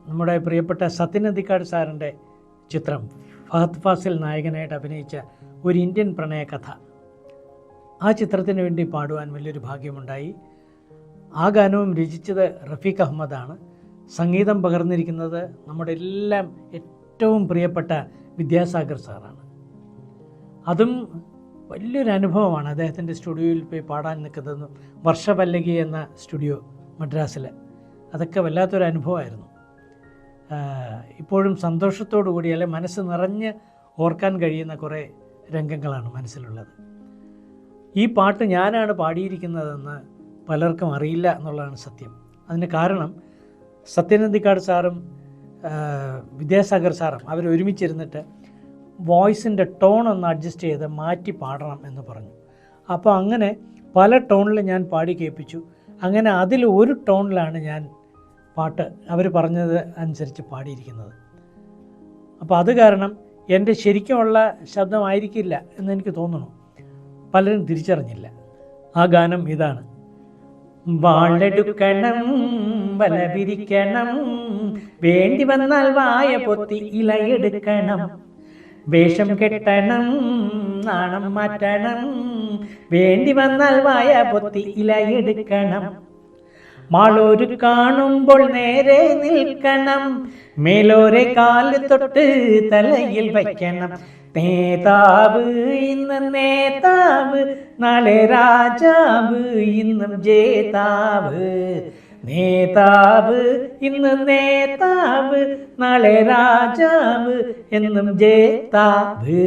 നമ്മുടെ പ്രിയപ്പെട്ട സത്യൻ അന്തിക്കാട് സാറിൻ്റെ ചിത്രം ഫഹദ് ഫാസിൽ നായകനായിട്ട് അഭിനയിച്ച ഒരു ഇന്ത്യൻ പ്രണയകഥ. ആ ചിത്രത്തിന് വേണ്ടി പാടുവാൻ വലിയൊരു ഭാഗ്യമുണ്ടായി. ആ ഗാനവും രചിച്ചത് റഫീഖ് അഹമ്മദാണ്. സംഗീതം പകർന്നിരിക്കുന്നത് നമ്മുടെ എല്ലാം ഏറ്റവും പ്രിയപ്പെട്ട വിദ്യാസാഗർ സാറാണ്. അതും വലിയൊരു അനുഭവമാണ്. അദ്ദേഹത്തിൻ്റെ സ്റ്റുഡിയോയിൽ പോയി പാടാൻ നിൽക്കുന്നതും വർഷപല്ലകി എന്ന സ്റ്റുഡിയോ മദ്രാസിൽ, അതൊക്കെ വല്ലാത്തൊരു അനുഭവമായിരുന്നു. ഇപ്പോഴും സന്തോഷത്തോടു കൂടി അല്ലെ മനസ്സ് നിറഞ്ഞ് ഓർക്കാൻ കഴിയുന്ന കുറേ രംഗങ്ങളാണ് മനസ്സിലുള്ളത്. ഈ പാട്ട് ഞാനാണ് പാടിയിരിക്കുന്നതെന്ന് പലർക്കും അറിയില്ല എന്നുള്ളതാണ് സത്യം. അതിന് കാരണം സത്യൻ അന്തിക്കാട് സാറും വിദ്യാസാഗർ സാറും അവരൊരുമിച്ചിരുന്നിട്ട് വോയിസിൻ്റെ ടോൺ ഒന്ന് അഡ്ജസ്റ്റ് ചെയ്ത് മാറ്റി പാടണം എന്ന് പറഞ്ഞു. അപ്പോൾ അങ്ങനെ പല ടോണിൽ ഞാൻ പാടി കേൾപ്പിച്ചു. അങ്ങനെ അതിൽ ഒരു ടോണിലാണ് ഞാൻ പാട്ട് അവർ പറഞ്ഞത് അനുസരിച്ച് പാടിയിരിക്കുന്നത്. അപ്പോൾ അത് കാരണം എൻ്റെ ശരിക്കുമുള്ള ശബ്ദമായിരിക്കില്ല എന്നെനിക്ക് തോന്നുന്നു. പലരും തിരിച്ചറിഞ്ഞില്ല. ആ ഗാനം ഇതാണ്. വാളെടുക്കണം, വല വിരിക്കണം, വേണ്ടി വന്നാൽ വായ പൊത്തി ഇലയെടുക്കണം, വേഷം കെട്ടണം, നാണം മാറ്റണം, വേണ്ടി വന്നാൽ വായ പൊത്തി ഇലയെടുക്കണം, മാളോര് കാണുമ്പോൾ നേരെ നിൽക്കണം, മേലോരെ കാല് തൊട്ട് തലയിൽ വയ്ക്കണം, നേതാവ് ഇന്ന് നേതാവ്, നാളെ രാജാവ്, ഇന്നും ജേതാവ്, നേതാവ് ഇന്ന് നേതാവ്, നാളെ രാജാവ്, എന്നും ജേതാവ്.